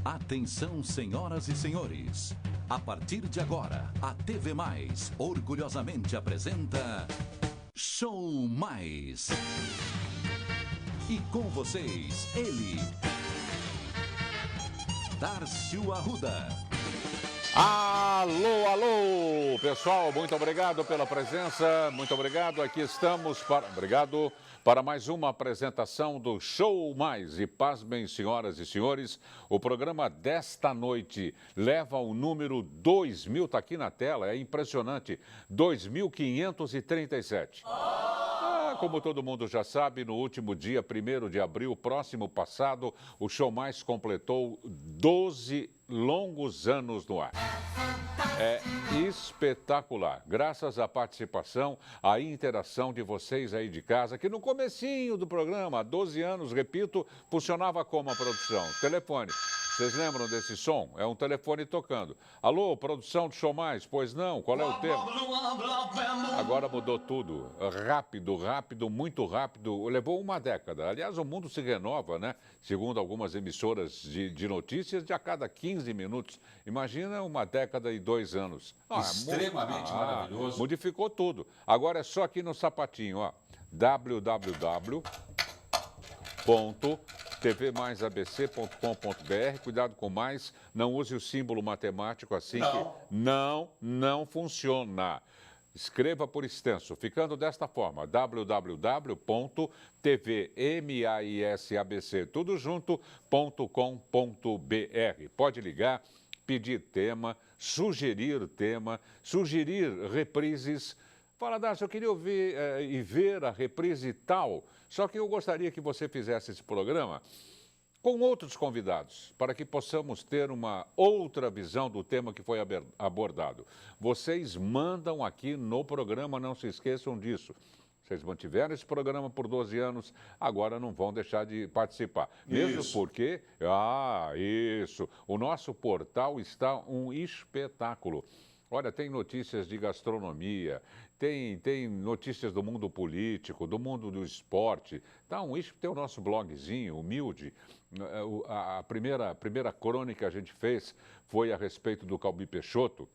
Atenção, senhoras e senhores. A partir de agora, a TV Mais orgulhosamente apresenta Show Mais. E com vocês, ele, Darcio Arruda. Alô, alô, pessoal, muito obrigado pela presença, muito obrigado, aqui estamos para mais uma apresentação do Show Mais. E pasmem, senhoras e senhores, o programa desta noite leva o número 2000, está aqui na tela, é impressionante, 2537. Como todo mundo já sabe, no último dia 1º de abril, próximo passado, o Show Mais completou 12 longos anos no ar. É espetacular, graças à participação, à interação de vocês aí de casa, que no comecinho do programa, há 12 anos, repito, funcionava como a produção. Telefone. Vocês lembram desse som? É um telefone tocando. Alô, produção do Show Mais? Pois não, qual é o tema? Agora mudou tudo. Rápido, rápido, muito rápido. Levou uma década. Aliás, o mundo se renova, né? Segundo algumas emissoras de notícias, de a cada 15 minutos. Imagina uma década e 2 anos. Extremamente maravilhoso. Modificou tudo. Agora é só aqui no sapatinho, ó. www.tvmaisabc.com.br. Cuidado com mais, não use o símbolo matemático assim que não funciona. Escreva por extenso, ficando desta forma, www.tvmaisabc.com.br. Pode ligar, pedir tema, sugerir reprises. Fala, Darcio, eu queria ouvir e ver a reprise tal, só que eu gostaria que você fizesse esse programa com outros convidados, para que possamos ter uma outra visão do tema que foi abordado. Vocês mandam aqui no programa, não se esqueçam disso. Vocês mantiveram esse programa por 12 anos, agora não vão deixar de participar. Mesmo porque, o nosso portal está um espetáculo. Olha, tem notícias de gastronomia, tem notícias do mundo político, do mundo do esporte. Tem o nosso blogzinho, humilde. A primeira crônica que a gente fez foi a respeito do Calbi Peixoto,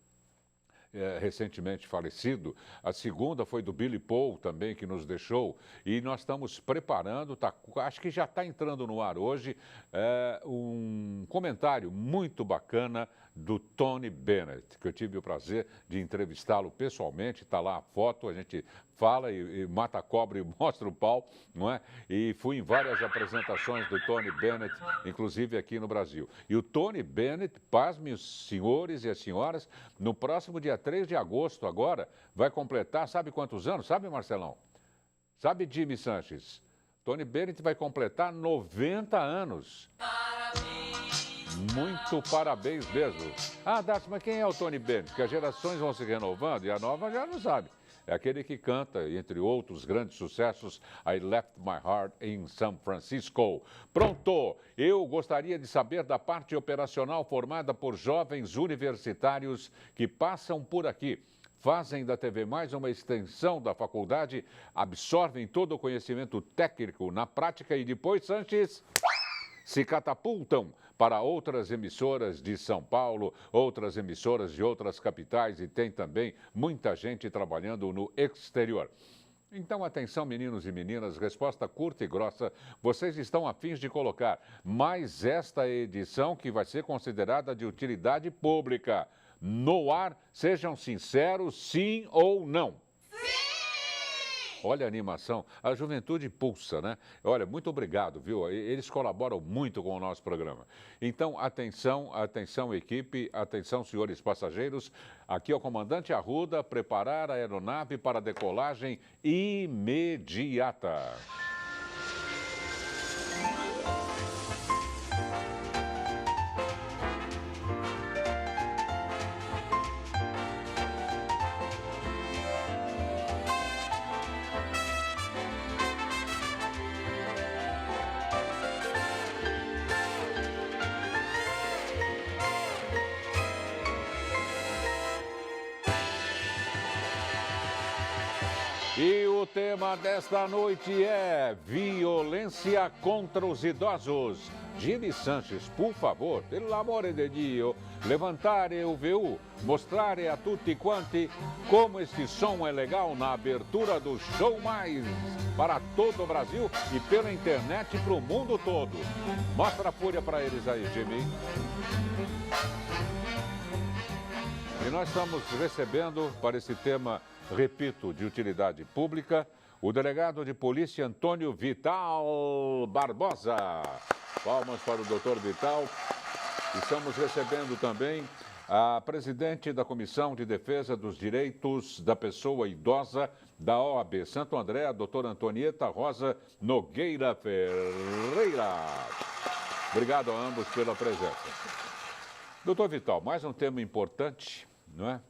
recentemente falecido. A segunda foi do Billy Paul também, que nos deixou. E nós estamos preparando, acho que já está entrando no ar hoje, um comentário muito bacana do Tony Bennett, que eu tive o prazer de entrevistá-lo pessoalmente. Está lá a foto, a gente fala e mata a cobra e mostra o pau, não é? E fui em várias apresentações do Tony Bennett, inclusive aqui no Brasil. E o Tony Bennett, pasmem os senhores e as senhoras, no próximo dia 3 de agosto agora, vai completar, sabe quantos anos? Sabe, Marcelão? Sabe, Jimmy Sanches? Tony Bennett vai completar 90 anos. Muito parabéns mesmo. Darcio, mas quem é o Tony Bennett? Porque as gerações vão se renovando e a nova já não sabe. É aquele que canta, entre outros grandes sucessos, I Left My Heart in San Francisco. Pronto! Eu gostaria de saber da parte operacional formada por jovens universitários que passam por aqui. Fazem da TV Mais uma extensão da faculdade, absorvem todo o conhecimento técnico na prática e depois, Sanches, se catapultam para outras emissoras de São Paulo, outras emissoras de outras capitais e tem também muita gente trabalhando no exterior. Então, atenção, meninos e meninas, resposta curta e grossa, vocês estão a fim de colocar mais esta edição que vai ser considerada de utilidade pública no ar? Sejam sinceros, sim ou não? Olha a animação, a juventude pulsa, né? Olha, muito obrigado, viu? Eles colaboram muito com o nosso programa. Então, atenção, atenção equipe, atenção senhores passageiros. Aqui é o comandante Arruda, preparar a aeronave para decolagem imediata. tema desta noite é violência contra os idosos. Gini Sanches, por favor, pelo amor de Dio, levantare o VU, mostrare a tutti quanti como este som é legal na abertura do Show Mais para todo o Brasil e pela internet para o mundo todo. Mostra a fúria para eles aí, Jimmy. E nós estamos recebendo para esse tema, repito, de utilidade pública, o delegado de polícia Antônio Vital Barbosa. Palmas para o doutor Vital. Estamos recebendo também a presidente da Comissão de Defesa dos Direitos da Pessoa Idosa da OAB Santo André, a doutora Antonieta Rosa Nogueira Ferreira. Obrigado a ambos pela presença. Doutor Vital, mais um tema importante, não é?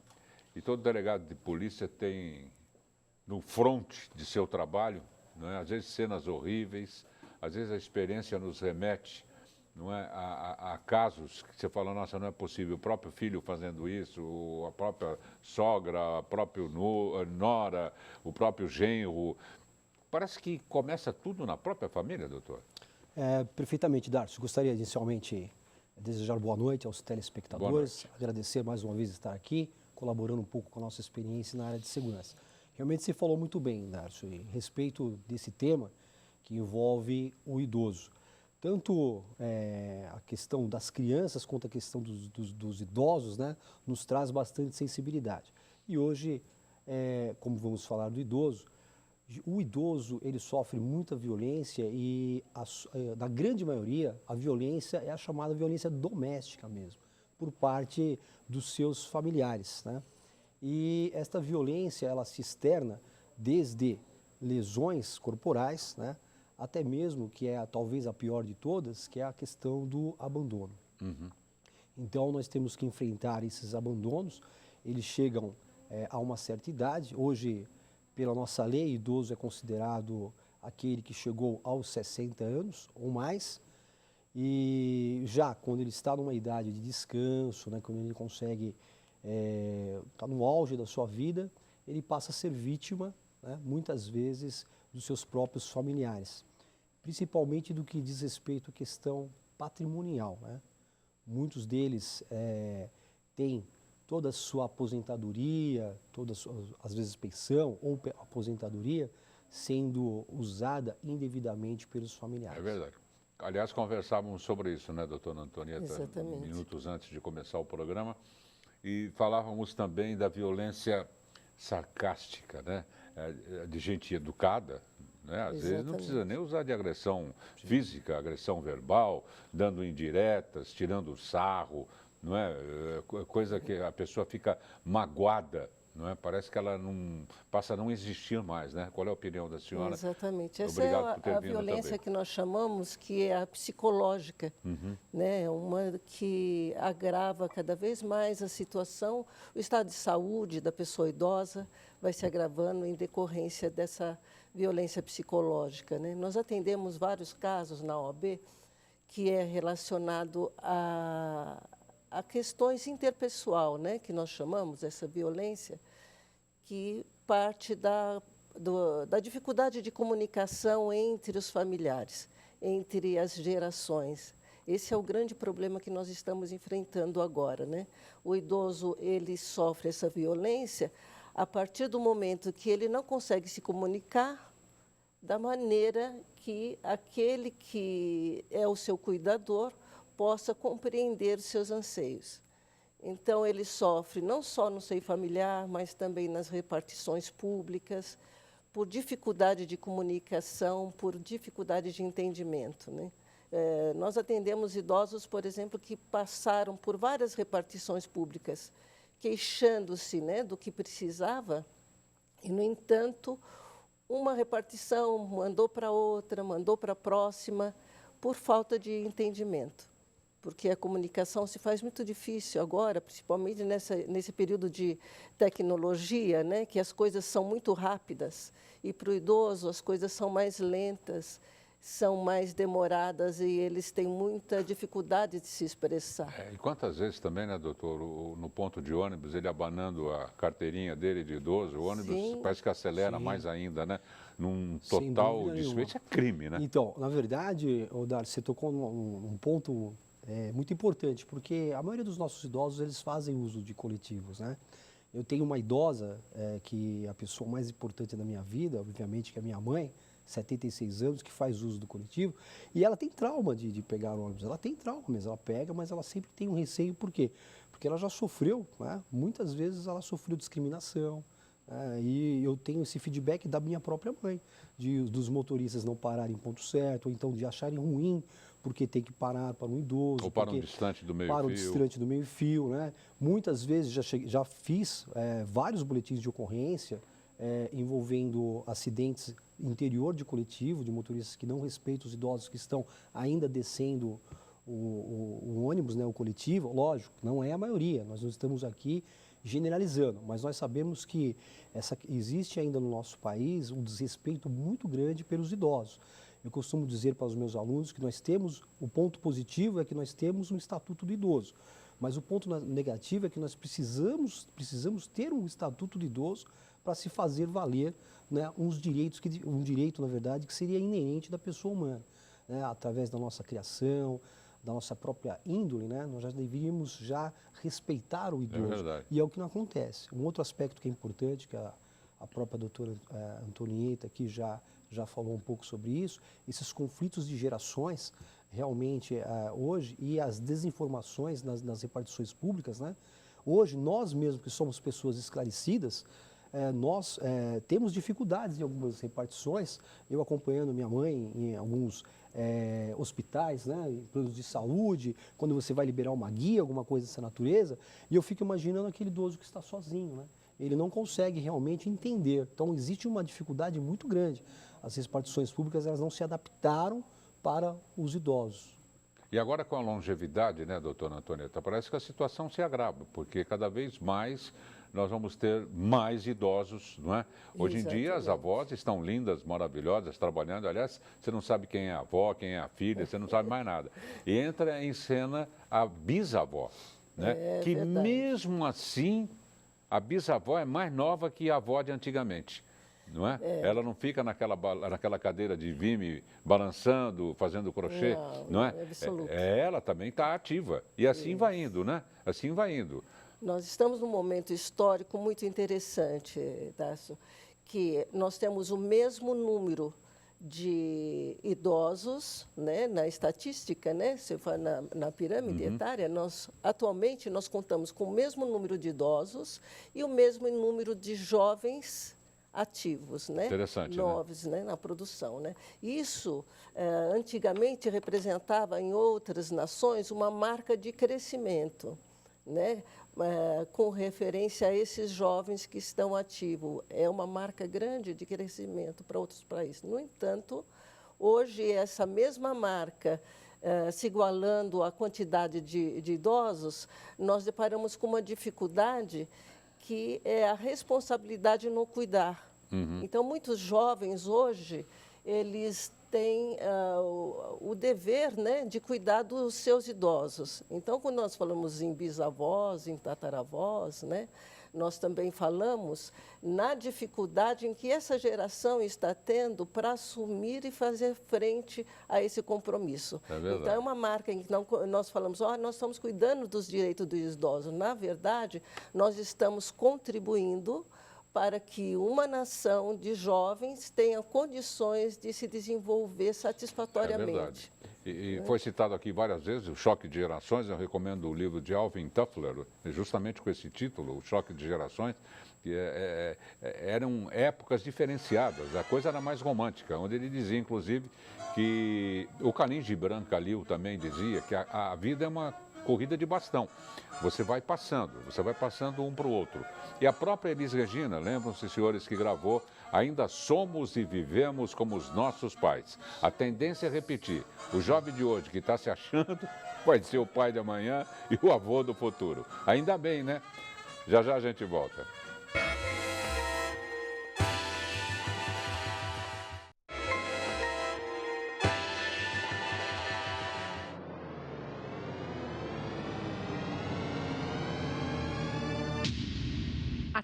E todo delegado de polícia tem no fronte de seu trabalho, não é? Às vezes cenas horríveis, às vezes a experiência nos remete, não é, a casos que você fala, nossa, não é possível, o próprio filho fazendo isso, a própria sogra, a própria nora, o próprio genro. Parece que começa tudo na própria família, doutor. Perfeitamente, Darcio. Gostaria inicialmente de desejar boa noite aos telespectadores, agradecer mais uma vez estar aqui, colaborando um pouco com a nossa experiência na área de segurança. Realmente você falou muito bem, Darcio, a respeito desse tema que envolve o idoso. Tanto a questão das crianças quanto a questão dos idosos, né, nos traz bastante sensibilidade. E hoje, como vamos falar do idoso, o idoso ele sofre muita violência e, na grande maioria, a violência é a chamada violência doméstica mesmo, por parte dos seus familiares, né? E esta violência, ela se externa desde lesões corporais, né, até mesmo, que é talvez a pior de todas, que é a questão do abandono. Uhum. Então, nós temos que enfrentar esses abandonos, eles chegam a uma certa idade. Hoje, pela nossa lei, idoso é considerado aquele que chegou aos 60 anos ou mais, e já quando ele está numa idade de descanso, né, quando ele consegue estar no auge da sua vida, ele passa a ser vítima, né, muitas vezes, dos seus próprios familiares, principalmente do que diz respeito à questão patrimonial, né? Muitos deles têm toda a sua aposentadoria, às vezes pensão ou aposentadoria, sendo usada indevidamente pelos familiares. É verdade. Aliás, conversávamos sobre isso, né, doutora Antonieta? Exatamente. Minutos antes de começar o programa. E falávamos também da violência sarcástica, né? De gente educada, né? Às vezes não precisa nem usar de agressão física, agressão verbal, dando indiretas, tirando sarro, não é? Coisa que a pessoa fica magoada, não é? Parece que ela não passa a não existir mais, né? Qual é a opinião da senhora? Exatamente. Essa Obrigado é por ter a vindo violência também. que nós chamamos, que é a psicológica, né? Uma que agrava cada vez mais a situação, o estado de saúde da pessoa idosa vai se agravando em decorrência dessa violência psicológica, né? Nós atendemos vários casos na OAB que é relacionado a questões interpessoal, né, que nós chamamos essa violência, que parte da dificuldade de comunicação entre os familiares, entre as gerações. Esse é o grande problema que nós estamos enfrentando agora, né? O idoso, ele sofre essa violência a partir do momento que ele não consegue se comunicar da maneira que aquele que é o seu cuidador possa compreender seus anseios. Então, ele sofre não só no seio familiar, mas também nas repartições públicas, por dificuldade de comunicação, por dificuldade de entendimento, né? Nós atendemos idosos, por exemplo, que passaram por várias repartições públicas, queixando-se, né, do que precisava, e, no entanto, uma repartição mandou para outra, mandou para a próxima, por falta de entendimento. Porque a comunicação se faz muito difícil agora, principalmente nesse período de tecnologia, né, que as coisas são muito rápidas, e para o idoso as coisas são mais lentas, são mais demoradas e eles têm muita dificuldade de se expressar. E quantas vezes também, né, doutor, no ponto de ônibus, ele abanando a carteirinha dele de idoso, o ônibus Sim. parece que acelera mais ainda, né? Num total desfecho, isso é crime, né? Então, na verdade, Darcy, você tocou num ponto muito importante, porque a maioria dos nossos idosos, eles fazem uso de coletivos, né? Eu tenho uma idosa, que é a pessoa mais importante da minha vida, obviamente, que é a minha mãe, 76 anos, que faz uso do coletivo, e ela tem trauma de pegar ônibus. Ela tem trauma mesmo, ela pega, mas ela sempre tem um receio. Por quê? Porque ela já sofreu, né? Muitas vezes ela sofreu discriminação, e eu tenho esse feedback da minha própria mãe, dos motoristas não pararem em ponto certo, ou então de acharem ruim, porque tem que parar para um idoso. Ou param distante do meio-fio. Param distante do meio-fio, né? Muitas vezes já fiz vários boletins de ocorrência envolvendo acidentes interior de coletivo, de motoristas que não respeitam os idosos que estão ainda descendo o ônibus, né, o coletivo. Lógico, não é a maioria, nós não estamos aqui generalizando, mas nós sabemos que existe ainda no nosso país um desrespeito muito grande pelos idosos. Eu costumo dizer para os meus alunos que nós temos, o ponto positivo é que nós temos um Estatuto do Idoso, mas o ponto negativo é que nós precisamos ter um Estatuto do Idoso para se fazer valer, né, um direito, na verdade, que seria inerente da pessoa humana, né, através da nossa criação, da nossa própria índole, né, nós já deveríamos já respeitar o idoso. É verdade. E é o que não acontece. Um outro aspecto que é importante, que a própria doutora Antonieta aqui já falou um pouco sobre isso, esses conflitos de gerações, realmente, hoje, e as desinformações nas repartições públicas, né? Hoje, nós mesmos que somos pessoas esclarecidas, nós temos dificuldades em algumas repartições. Eu acompanhando minha mãe em alguns hospitais, né, em planos de saúde, quando você vai liberar uma guia, alguma coisa dessa natureza, e eu fico imaginando aquele idoso que está sozinho, né? Ele não consegue realmente entender. Então, existe uma dificuldade muito grande. As repartições públicas, elas não se adaptaram para os idosos. E agora com a longevidade, né, doutora Antonieta, parece que a situação se agrava, porque cada vez mais nós vamos ter mais idosos, não é? Hoje em dia as avós estão lindas, maravilhosas, trabalhando. Aliás, você não sabe quem é a avó, quem é a filha, você não sabe mais nada. E entra em cena a bisavó, né? Que verdade. mesmo assim, a bisavó é mais nova que a avó de antigamente. Não é? Ela não fica naquela cadeira de vime balançando, fazendo crochê, não é? Absoluto. Ela também está ativa. E assim vai indo, né? Assim vai indo. Nós estamos num momento histórico muito interessante, Dácio, que nós temos o mesmo número de idosos, né, na estatística, né, se for na pirâmide etária, atualmente nós contamos com o mesmo número de idosos e o mesmo número de jovens ativos, né? Interessante, novos, né? Na produção, né? Isso antigamente representava em outras nações uma marca de crescimento, né? Com referência a esses jovens que estão ativos, é uma marca grande de crescimento para outros países. No entanto, hoje essa mesma marca se igualando à quantidade de idosos, nós deparamos com uma dificuldade que é a responsabilidade no cuidar. Então, muitos jovens hoje, eles têm o dever, né, de cuidar dos seus idosos. Então, quando nós falamos em bisavós, em tataravós, né, nós também falamos na dificuldade em que essa geração está tendo para assumir e fazer frente a esse compromisso. Então, é uma marca em que nós falamos, nós estamos cuidando dos direitos dos idosos. Na verdade, nós estamos contribuindo para que uma nação de jovens tenha condições de se desenvolver satisfatoriamente. E foi citado aqui várias vezes o choque de gerações. Eu recomendo o livro de Alvin Toffler, justamente com esse título, O Choque de Gerações, que eram épocas diferenciadas, a coisa era mais romântica, onde ele dizia, inclusive, que o Khalil Gibran Khalil também dizia que a vida é uma corrida de bastão. Você vai passando um para o outro. E a própria Elis Regina, lembram-se, senhores, que gravou Ainda Somos e Vivemos como os Nossos Pais. A tendência é repetir. O jovem de hoje que está se achando vai ser o pai de amanhã e o avô do futuro. Ainda bem, né? Já já a gente volta.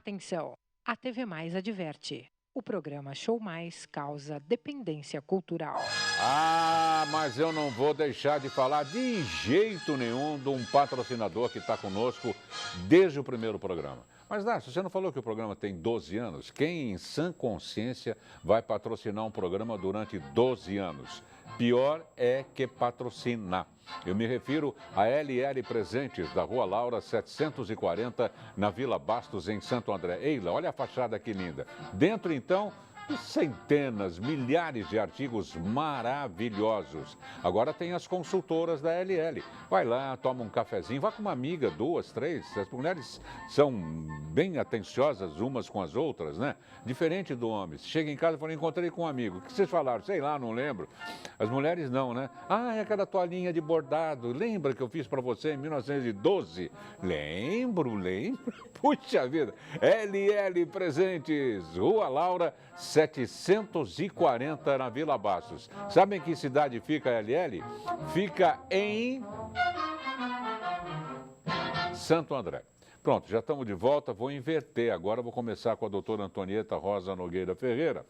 Atenção! A TV Mais adverte. O programa Show Mais causa dependência cultural. Ah, mas eu não vou deixar de falar de jeito nenhum de um patrocinador que está conosco desde o primeiro programa. Mas, Darcio, você não falou que o programa tem 12 anos? Quem em sã consciência vai patrocinar um programa durante 12 anos? Pior é que patrocinar. Eu me refiro a LL Presentes, da Rua Laura 740, na Vila Bastos, em Santo André. Eila, olha a fachada que linda. Dentro, então, centenas, milhares de artigos maravilhosos. Agora tem as consultoras da LL. Vai lá, toma um cafezinho, vá com uma amiga, 2, 3. As mulheres são bem atenciosas umas com as outras, né? Diferente do homem. Chega em casa e fala, encontrei com um amigo. O que vocês falaram? Sei lá, não lembro. As mulheres não, né? Ah, é aquela toalhinha de bordado. Lembra que eu fiz para você em 1912? Lembro. Puxa vida. LL Presentes, Rua Laura 740, na Vila Bastos. Sabem que cidade fica a LL? Fica em Santo André. Pronto, já estamos de volta, vou inverter agora, vou começar com a doutora Antonieta Rosa Nogueira Ferreira.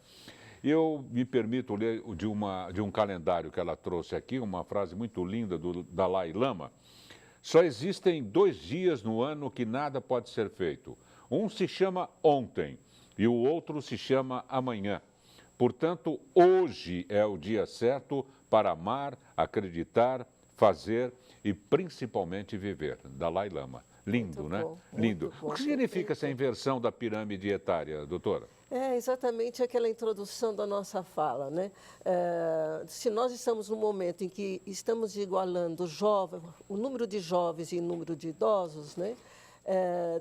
Eu me permito ler de um calendário que ela trouxe aqui, uma frase muito linda do Dalai Lama. Só existem 2 dias no ano que nada pode ser feito. Um se chama ontem e o outro se chama amanhã. Portanto, hoje é o dia certo para amar, acreditar, fazer e principalmente viver. Dalai Lama. Lindo, né? Lindo. O que significa essa inversão da pirâmide etária, doutora? É exatamente aquela introdução da nossa fala, né? Se nós estamos num momento em que estamos igualando o número de jovens e o número de idosos, né?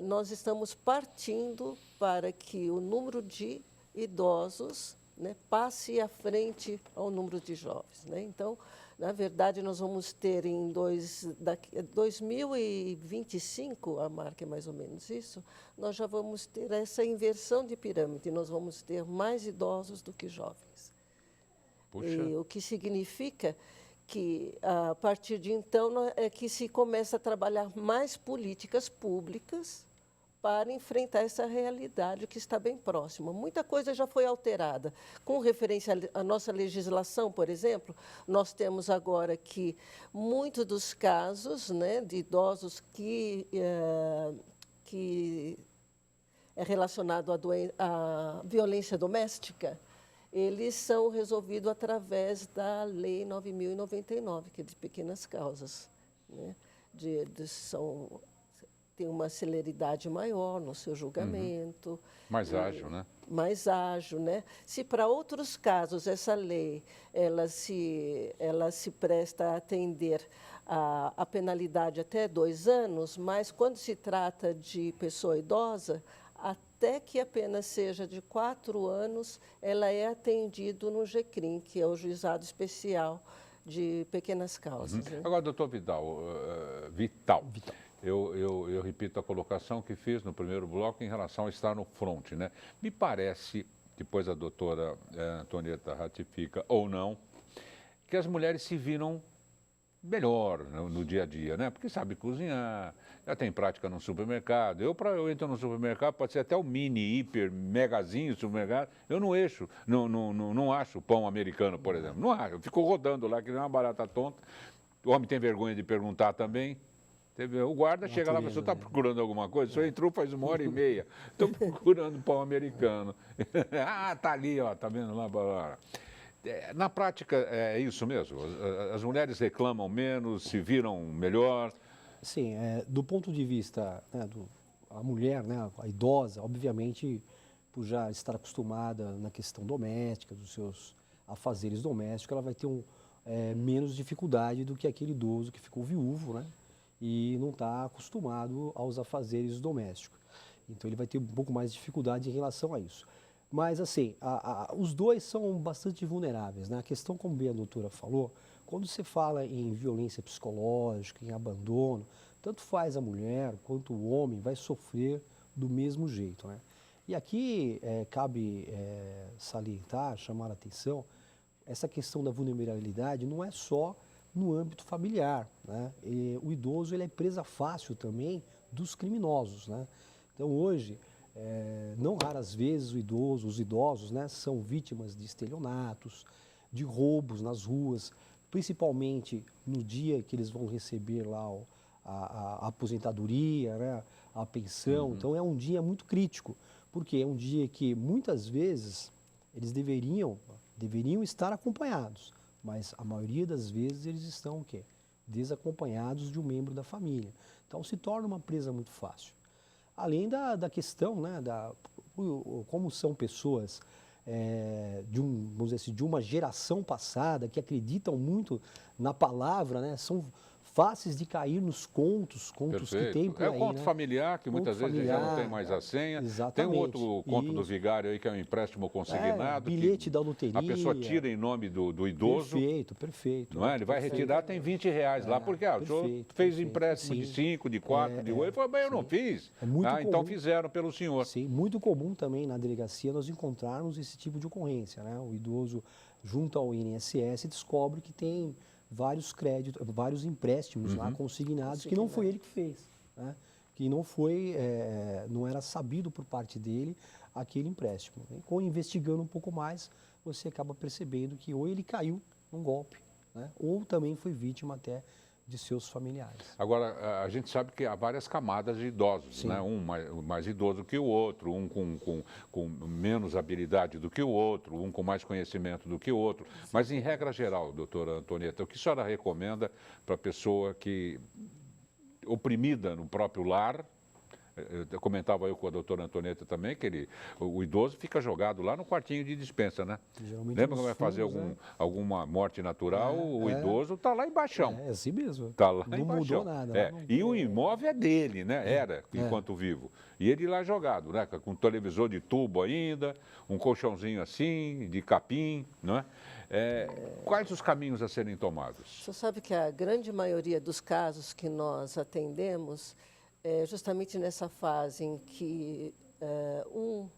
Nós estamos partindo para que o número de idosos, né, passe à frente ao número de jovens, né? Então, na verdade, nós vamos ter em 2025, a marca é mais ou menos isso, nós já vamos ter essa inversão de pirâmide, nós vamos ter mais idosos do que jovens. Puxa. E o que significa que, a partir de então, é que se começa a trabalhar mais políticas públicas para enfrentar essa realidade que está bem próxima. Muita coisa já foi alterada. Com referência à nossa legislação, por exemplo, nós temos agora que muitos dos casos, né, de idosos que é relacionado à violência doméstica, eles são resolvidos através da Lei 9.099, que é de pequenas causas, né? Tem uma celeridade maior no seu julgamento. Mais ágil, né? Mais ágil, né? Se para outros casos essa lei ela se presta a atender a penalidade até 2 anos, mas quando se trata de pessoa idosa, até que a pena seja de 4 anos, ela é atendida no GECRIM, que é o Juizado Especial de Pequenas Causas. Né? Agora, doutor Vital. Eu repito a colocação que fiz no primeiro bloco em relação a estar no front, né? Me parece, depois a doutora Antonieta ratifica ou não, que as mulheres se viram melhor no dia a dia, né? Porque sabe cozinhar, já tem prática no supermercado. Eu entro no supermercado, pode ser até o mini, hiper, megazinho supermercado, eu não acho pão americano, por exemplo. Não acho, eu fico rodando lá, que nem uma barata tonta. O homem tem vergonha de perguntar também. O guarda chega lá e fala, você está procurando alguma coisa? O senhor entrou faz 1h30. Estou procurando pão americano. Ah, tá ali, ó, tá vendo lá. Na prática, é isso mesmo? As mulheres reclamam menos, se viram melhor? Sim, do ponto de vista, né, a mulher, né, a idosa, obviamente, por já estar acostumada na questão doméstica, dos seus afazeres domésticos, ela vai ter menos dificuldade do que aquele idoso que ficou viúvo, né? E não está acostumado aos afazeres domésticos. Então, ele vai ter um pouco mais de dificuldade em relação a isso. Mas, assim, os dois são bastante vulneráveis, né? A questão, como bem a doutora falou, quando você fala em violência psicológica, em abandono, tanto faz a mulher quanto o homem vai sofrer do mesmo jeito, né? E aqui cabe salientar, chamar a atenção, essa questão da vulnerabilidade não é só no âmbito familiar, né? O idoso ele é presa fácil também dos criminosos, né? Então hoje Não raras vezes os idosos, né, são vítimas de estelionatos, de roubos nas ruas, principalmente no dia que eles vão receber lá a aposentadoria, né, a pensão. Então é um dia muito crítico, porque é um dia que muitas vezes eles deveriam estar acompanhados, mas a maioria das vezes eles estão o quê? Desacompanhados de um membro da família. Então se torna uma presa muito fácil. Além da questão, né, como são pessoas vamos dizer assim, de uma geração passada que acreditam muito na palavra, né, são fáceis de cair nos contos que tem por aí. É o conto né? familiar, que muitas vezes já não tem mais a senha. Exatamente. Tem um outro conto do vigário aí, que é um empréstimo consignado. Bilhete da loteria. A pessoa tira em nome do idoso. Perfeito. Não é? Ele vai retirar, tem R$20 lá, porque o senhor fez empréstimo de 5, de 4, de 8. Ele falou, mas eu não fiz. É muito comum. Então fizeram pelo senhor. Sim, muito comum também na delegacia nós encontrarmos esse tipo de ocorrência, né? O idoso, junto ao INSS, descobre que tem vários créditos, vários empréstimos lá consignados que não foi ele que fez, né? Que não era sabido por parte dele aquele empréstimo. E investigando um pouco mais, você acaba percebendo que ou ele caiu num golpe, né? Ou também foi vítima até de seus familiares. Agora, a gente sabe que há várias camadas de idosos, Sim. né? Um mais idoso que o outro, um com menos habilidade do que o outro, um com mais conhecimento do que o outro. Mas, em regra geral, doutora Antonieta, o que a senhora recomenda para a pessoa que, oprimida no próprio lar, comentava eu com a doutora Antonieta também, que o idoso fica jogado lá no quartinho de dispensa, né? Geralmente Lembra quando vai nos fazer fundos, alguma morte natural, o idoso está lá embaixo. É assim mesmo. Está lá Não embaixo. mudou nada. E o imóvel é dele, né? Era, enquanto vivo. E ele lá jogado, né? Com um televisor de tubo ainda, um colchãozinho assim, de capim, não é? Quais os caminhos a serem tomados? Você sabe que a grande maioria dos casos que nós atendemos é justamente nessa fase em que um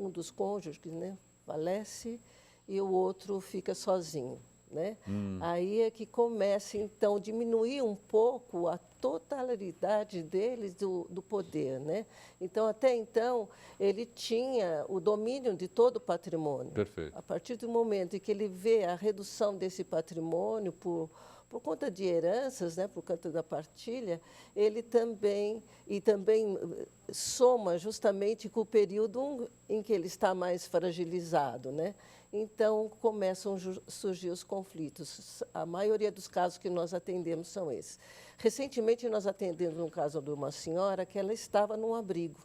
dos cônjuges, né, falece e o outro fica sozinho, né? Aí é que começa, então, a diminuir um pouco a totalidade deles do poder, né? Então, até então, ele tinha o domínio de todo o patrimônio. Perfeito. A partir do momento em que ele vê a redução desse patrimônio por conta de heranças, né, por conta da partilha, ele também soma justamente com o período em que ele está mais fragilizado, né? Então começam a surgir os conflitos. A maioria dos casos que nós atendemos são esses. Recentemente nós atendemos um caso de uma senhora que ela estava num abrigo,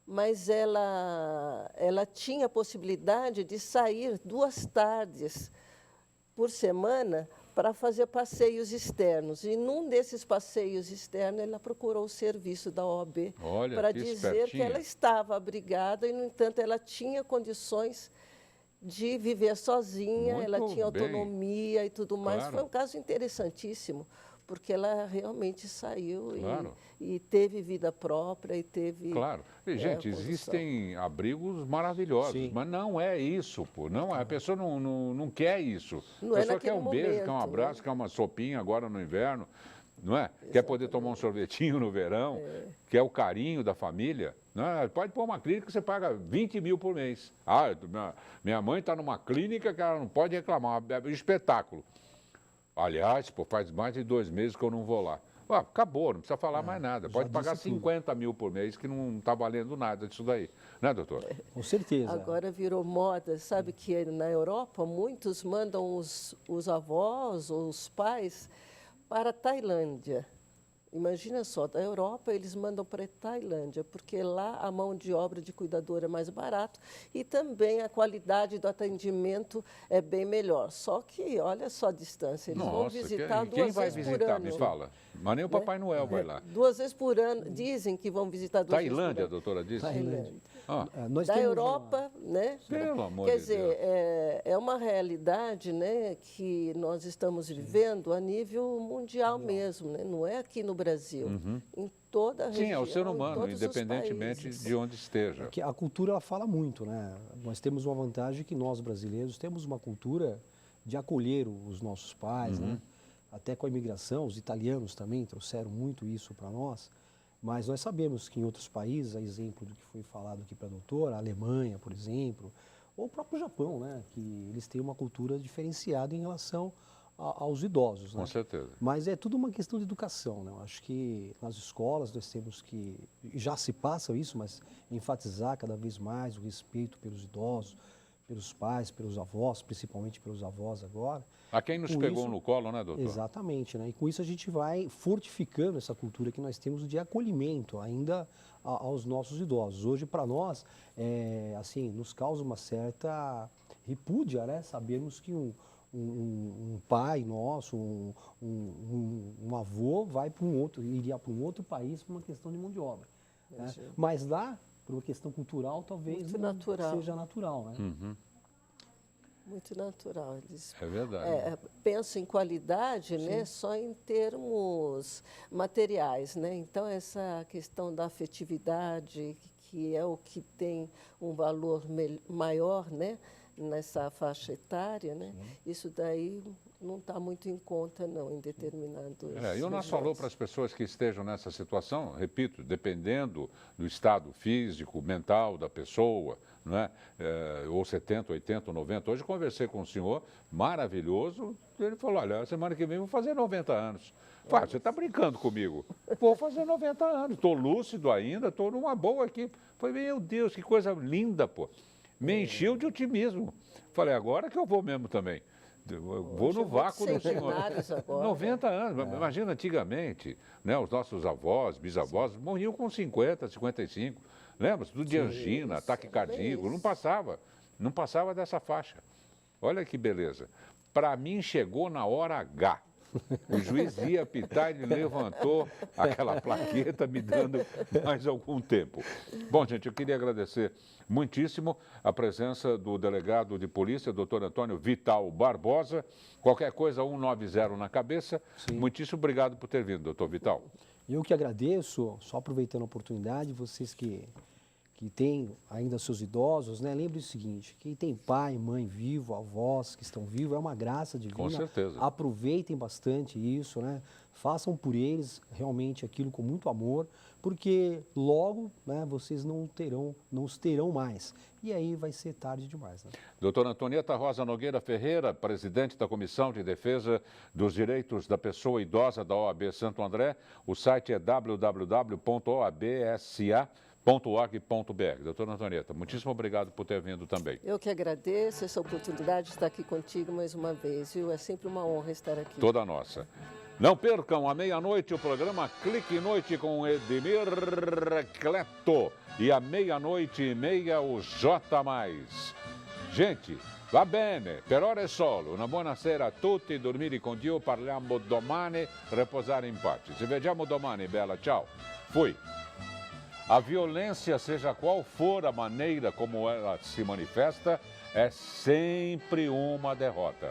mas ela tinha a possibilidade de sair 2 tardes por semana para fazer passeios externos. E num desses passeios externos, ela procurou o serviço da OAB para dizer que ela estava abrigada e, no entanto, ela tinha condições de viver sozinha, ela tinha autonomia e tudo mais. Claro. Foi um caso interessantíssimo, porque ela realmente saiu Claro. e teve vida própria e teve... Claro. E, gente, existem abrigos maravilhosos, Sim. mas não é isso, pô. Não, a pessoa não quer isso. Não a é pessoa quer naquele um beijo, quer um momento, abraço, né? quer uma sopinha agora no inverno, não é? Quer poder tomar um sorvetinho no verão, quer o carinho da família. Não é? Pode pôr uma clínica que você paga 20 mil por mês. Minha mãe está numa clínica que ela não pode reclamar, é um espetáculo. Aliás, pô, faz mais de 2 meses que eu não vou lá. Acabou, não precisa falar mais nada. Pode pagar 50 mil por mês, que não está valendo nada disso daí. Né, doutor? Com certeza. Agora virou moda. Sabe que na Europa muitos mandam os avós ou os pais para a Tailândia. Imagina só, da Europa eles mandam para a Tailândia, porque lá a mão de obra de cuidador é mais barato e também a qualidade do atendimento é bem melhor. Só que, olha só a distância, eles vão visitar quem 2 vai vezes por visitar? ano. Me fala. Mas nem o Papai Noel vai lá. 2 vezes por ano, dizem que vão visitar 2 vezes por ano. Tailândia, doutora disse? Tailândia. Nós Da temos Europa, né? Pelo amor Quer de dizer, Deus. é uma realidade, né, que nós estamos vivendo a nível mundial mesmo, né? Não é aqui no Brasil, em toda a região. Sim, é o ser em humano, todos os independentemente países. de onde esteja. Que a cultura ela fala muito, né? Nós temos uma vantagem que nós brasileiros temos uma cultura de acolher os nossos pais, né? Até com a imigração, os italianos também trouxeram muito isso para nós. Mas nós sabemos que em outros países, a exemplo do que foi falado aqui para a doutora, a Alemanha, por exemplo, ou o próprio Japão, né, que eles têm uma cultura diferenciada em relação aos idosos. Né? Com certeza. Mas é tudo uma questão de educação. Né? Eu acho que nas escolas nós temos que, já se passa isso, mas enfatizar cada vez mais o respeito pelos idosos, pelos pais, pelos avós, principalmente pelos avós agora. A quem nos pegou no colo, né, doutor? Exatamente, né? E com isso a gente vai fortificando essa cultura que nós temos de acolhimento ainda aos nossos idosos. Hoje, para nós, assim, nos causa uma certa repúdia, né? Sabermos que um pai nosso, um avô vai para iria para um outro país por uma questão de mão de obra. Né? Mas lá, por uma questão cultural, talvez não seja natural, né? Uhum. Muito natural. Eles É verdade. pensam em qualidade, né, só em termos materiais, né? Então, essa questão da afetividade, que é o que tem um valor maior, né, nessa faixa etária, né? Isso daí não está muito em conta, não, em determinados... E o nosso falou para as pessoas que estejam nessa situação, repito, dependendo do estado físico, mental da pessoa, não é? Ou 70, 80, 90. Hoje conversei com um senhor maravilhoso, ele falou, olha, semana que vem eu vou fazer 90 anos. Falei, você está brincando comigo? Vou fazer 90 anos, estou lúcido ainda, estou numa boa aqui. Falei, meu Deus, que coisa linda, pô. Me encheu de otimismo. Falei, agora que eu vou mesmo também. Eu vou no vácuo do senhor. 90 anos, imagina antigamente, né, os nossos avós, bisavós, morriam com 50, 55. Lembra? Tudo de angina, ataque cardíaco, não passava dessa faixa. Olha que beleza. Para mim chegou na hora H. O juiz ia apitar, ele levantou aquela plaqueta, me dando mais algum tempo. Bom, gente, eu queria agradecer muitíssimo a presença do delegado de polícia, doutor Antônio Vital Barbosa. Qualquer coisa, 190 na cabeça. Sim. Muitíssimo obrigado por ter vindo, doutor Vital. Eu que agradeço, só aproveitando a oportunidade, vocês que têm ainda seus idosos, né? Lembre o seguinte, quem tem pai, mãe vivo, avós que estão vivos, é uma graça divina. Com certeza. Aproveitem bastante isso, né? Façam por eles realmente aquilo com muito amor, porque logo, né, vocês não os terão mais. E aí vai ser tarde demais, né? Doutora Antonieta Rosa Nogueira Ferreira, presidente da Comissão de Defesa dos Direitos da Pessoa Idosa da OAB Santo André. O site é www.oabsa.org.br. Doutora Antonieta, muitíssimo obrigado por ter vindo também. Eu que agradeço essa oportunidade de estar aqui contigo mais uma vez, viu? É sempre uma honra estar aqui. Toda nossa. Não percam, à meia-noite, o programa Clique Noite com Edmir Cleto. E à 00:30, o J+. Gente, va bene, per ora è solo. Una buona sera a tutti, dormire con Dio, parliamo domani, reposare in pace. Ci vediamo domani, bella, ciao. Fui. A violência, seja qual for a maneira como ela se manifesta, é sempre uma derrota.